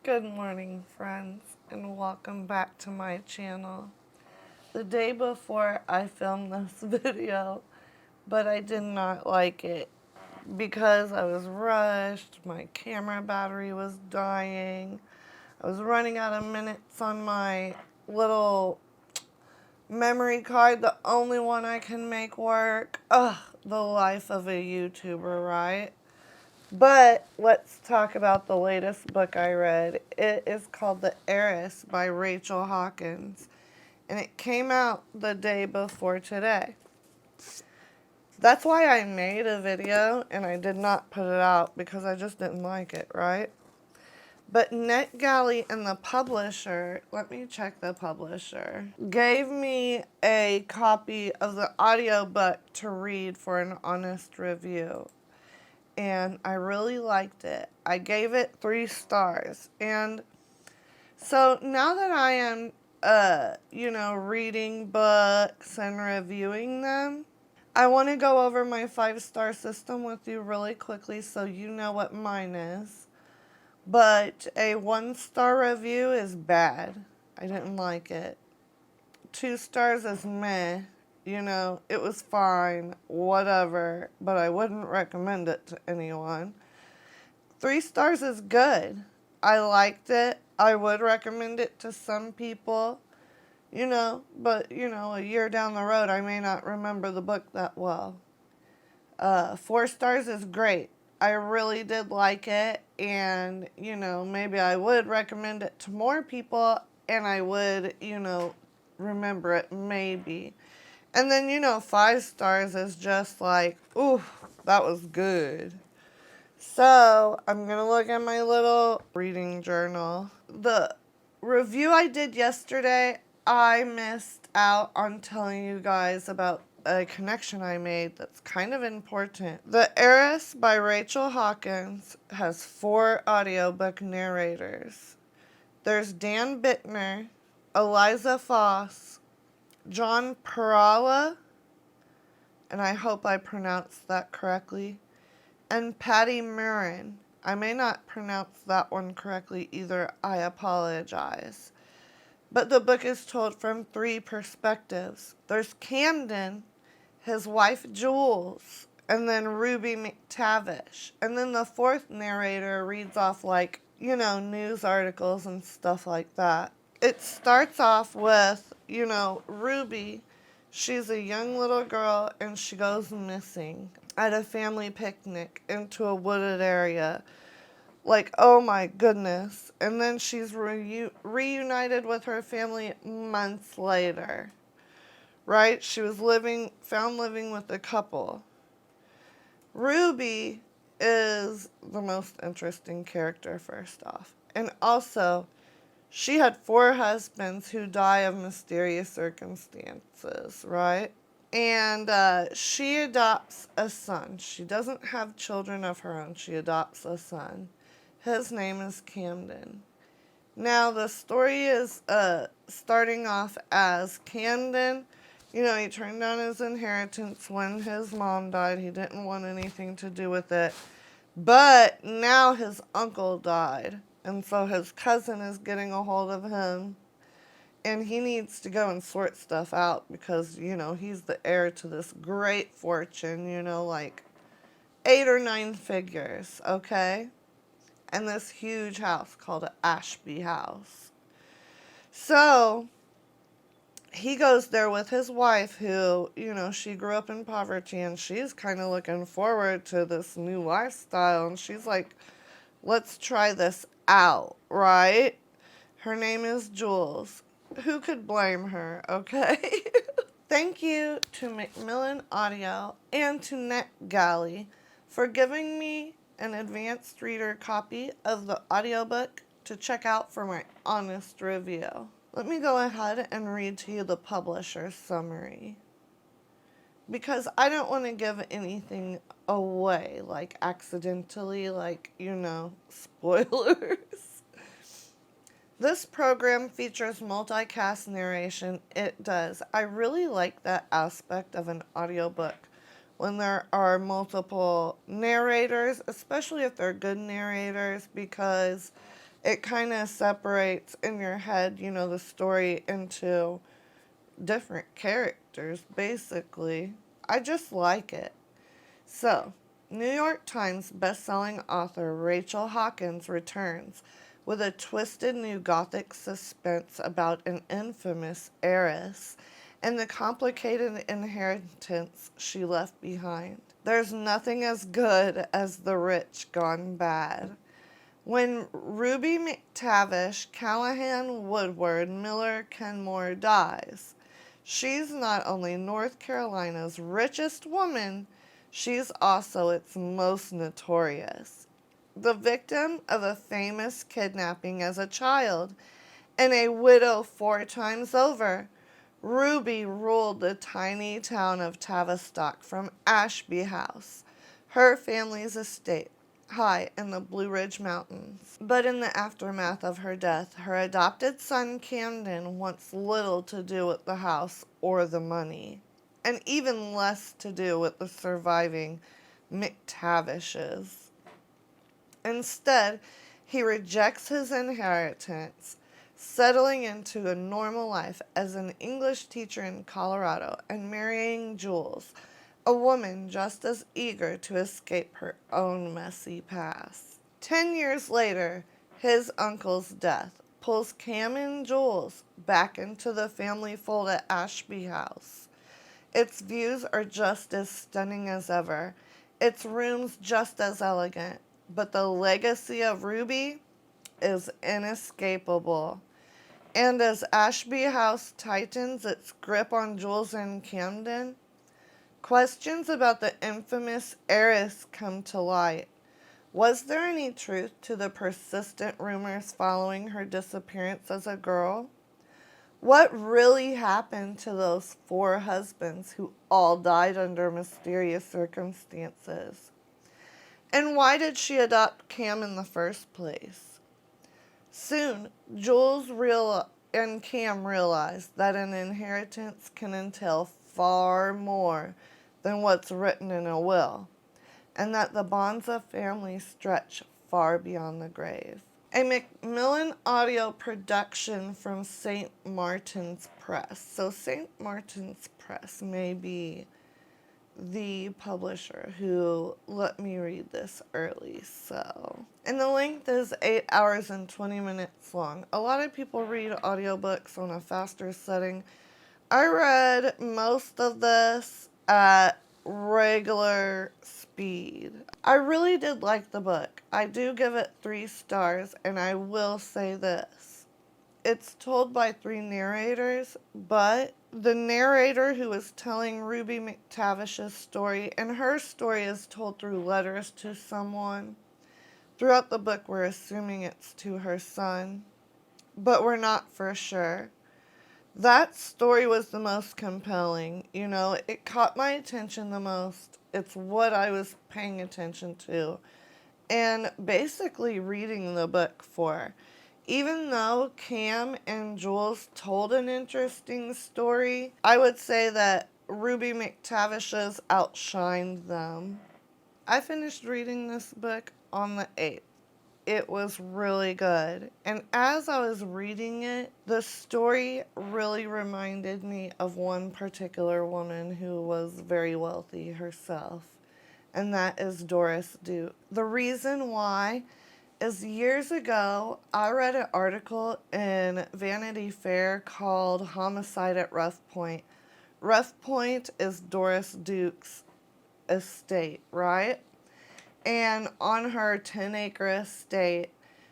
Good morning, friends, and welcome back to my channel. The day before I filmed this video, but I did not like it because I was rushed, my camera battery was dying, I was running out of minutes on my little memory card, the only one I can make work. Ugh, the life of a YouTuber, right? But let's talk about the latest book I read. It is called The Heiress by Rachel Hawkins, and it came out the day before today. That's why I made a video and I did not put it out because I just didn't like it, right? But NetGalley and the publisher, let me check the publisher, gave me a copy of the audiobook to read for an honest review. And I really liked it. I gave it 3 stars. And so now that I am, reading books and reviewing them, I want to go over my 5-star system with you really quickly so you know what mine is. But a 1-star review is bad. I didn't like it. 2 stars is meh. It was fine, whatever, but I wouldn't recommend it to anyone. 3 stars is good. I liked it. I would recommend it to some people, but, a year down the road, I may not remember the book that well. 4 stars is great. I really did like it, and, maybe I would recommend it to more people, and I would, remember it, maybe. And then, 5 stars is just like, ooh, that was good. So, I'm going to look at my little reading journal. The review I did yesterday, I missed out on telling you guys about a connection I made that's kind of important. The Heiress by Rachel Hawkins has 4 audiobook narrators. There's Dan Bittner, Eliza Foss, John Perala, and I hope I pronounced that correctly, and Patty Murrin. I may not pronounce that one correctly either. I apologize. But the book is told from 3 perspectives. There's Camden, his wife Jules, and then Ruby McTavish. And then the 4th narrator reads off news articles and stuff like that. It starts off with, Ruby. She's a young little girl and she goes missing at a family picnic into a wooded area. Oh my goodness. And then she's reunited with her family months later. Right? She was found living with a couple. Ruby is the most interesting character, first off. And also, she had 4 husbands who die of mysterious circumstances, right? And she adopts a son. She doesn't have children of her own. She adopts a son. His name is Camden. Now, the story is starting off as Camden. He turned down his inheritance when his mom died. He didn't want anything to do with it. But now his uncle died. And so his cousin is getting a hold of him. And he needs to go and sort stuff out because, he's the heir to this great fortune, 8 or 9 figures, okay? And this huge house called Ashby House. So, he goes there with his wife who, she grew up in poverty and she's kind of looking forward to this new lifestyle. And she's like, let's try this out, right? Her name is Jules. Who could blame her, okay? Thank you to Macmillan Audio and to NetGalley for giving me an advanced reader copy of the audiobook to check out for my honest review. Let me go ahead and read to you the publisher's summary, because I don't want to give anything away, accidentally, spoilers. This program features multicast narration. It does. I really like that aspect of an audiobook when there are multiple narrators, especially if they're good narrators, because it kind of separates in your head, the story into different characters, basically. I just like it. So, New York Times bestselling author Rachel Hawkins returns with a twisted new Gothic suspense about an infamous heiress and the complicated inheritance she left behind. There's nothing as good as the rich gone bad. When Ruby McTavish Callahan Woodward Miller Kenmore dies, she's not only North Carolina's richest woman, she's also its most notorious. The victim of a famous kidnapping as a child and a widow 4 times over, Ruby ruled the tiny town of Tavistock from Ashby House, her family's estate, high in the Blue Ridge Mountains. But in the aftermath of her death, her adopted son Camden wants little to do with the house or the money, and even less to do with the surviving McTavishes. Instead, he rejects his inheritance, settling into a normal life as an English teacher in Colorado and marrying Jules, a woman just as eager to escape her own messy past. 10 years later, his uncle's death pulls Cam and Jules back into the family fold at Ashby House. Its views are just as stunning as ever, its rooms just as elegant, but the legacy of Ruby is inescapable. And as Ashby House tightens its grip on Jules and Camden, questions about the infamous heiress come to light. Was there any truth to the persistent rumors following her disappearance as a girl? What really happened to those 4 husbands who all died under mysterious circumstances? And why did she adopt Cam in the first place? Soon, Jules and Cam realized that an inheritance can entail far more than what's written in a will, and that the bonds of family stretch far beyond the grave. A Macmillan audio production from St. Martin's Press. So St. Martin's Press may be the publisher who let me read this early, and the length is 8 hours and 20 minutes long. A lot of people read audiobooks on a faster setting. I read most of this at regular speed. I really did like the book. I do give it 3 stars, and I will say this. It's told by 3 narrators, but the narrator who is telling Ruby McTavish's story, and her story is told through letters to someone. Throughout the book, we're assuming it's to her son, but we're not for sure. That story was the most compelling. It caught my attention the most. It's what I was paying attention to and basically reading the book for. Even though Cam and Jules told an interesting story, I would say that Ruby McTavish's outshined them. I finished reading this book on the 8th. It was really good. And as I was reading it, the story really reminded me of one particular woman who was very wealthy herself, and that is Doris Duke. The reason why is years ago, I read an article in Vanity Fair called Homicide at Rough Point. Rough Point is Doris Duke's estate, right? And on her 10-acre estate,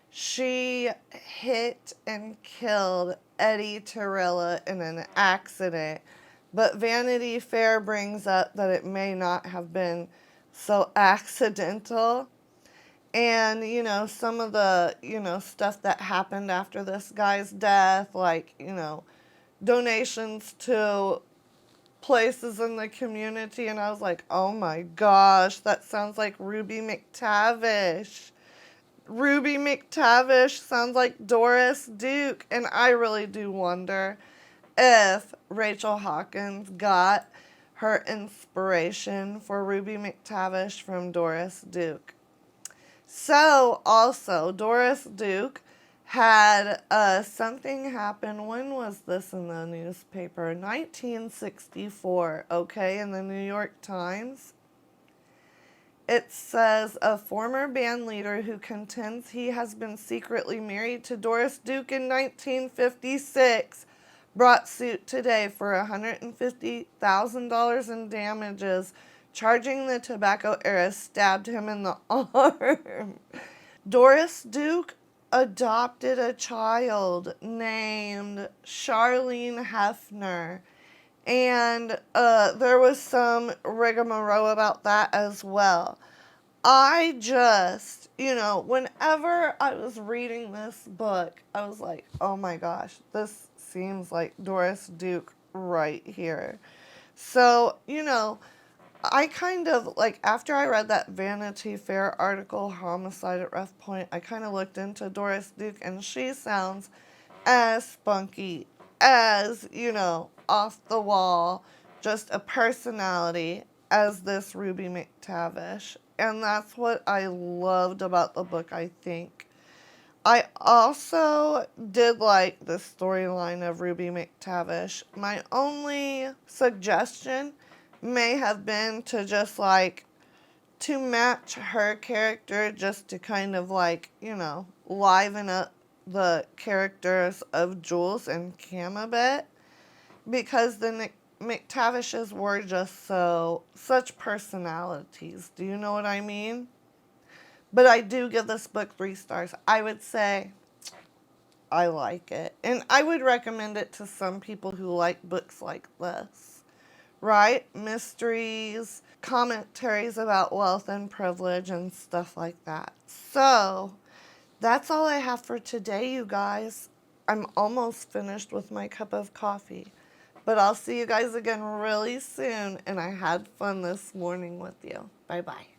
she hit and killed Eddie Torella in an accident. But Vanity Fair brings up that it may not have been so accidental. And, some of the, stuff that happened after this guy's death, like, donations to places in the community. And I was like, oh my gosh, that sounds like Ruby McTavish. Ruby McTavish sounds like Doris Duke, and I really do wonder if Rachel Hawkins got her inspiration for Ruby McTavish from Doris Duke. So, also, Doris Duke had something happen. When was this in the newspaper? 1964, okay, in the New York Times. It says a former band leader who contends he has been secretly married to Doris Duke in 1956 brought suit today for $150,000 in damages, charging the tobacco heiress stabbed him in the arm. Doris Duke adopted a child named Charlene Hefner. And there was some rigmarole about that as well. I just, whenever I was reading this book, I was like, oh my gosh, this seems like Doris Duke right here. So, I kind of, after I read that Vanity Fair article, Homicide at Rough Point, I kind of looked into Doris Duke, and she sounds as spunky, as, off the wall, just a personality as this Ruby McTavish. And that's what I loved about the book, I think. I also did like the storyline of Ruby McTavish. My only suggestion may have been to just to match her character, just to kind of liven up the characters of Jules and Cam a bit, because the McTavishes were just such personalities. Do you know what I mean? But I do give this book 3 stars. I would say I like it. And I would recommend it to some people who like books like this. Right? Mysteries, commentaries about wealth and privilege and stuff like that. So, that's all I have for today, you guys. I'm almost finished with my cup of coffee. But I'll see you guys again really soon, and I had fun this morning with you. Bye-bye.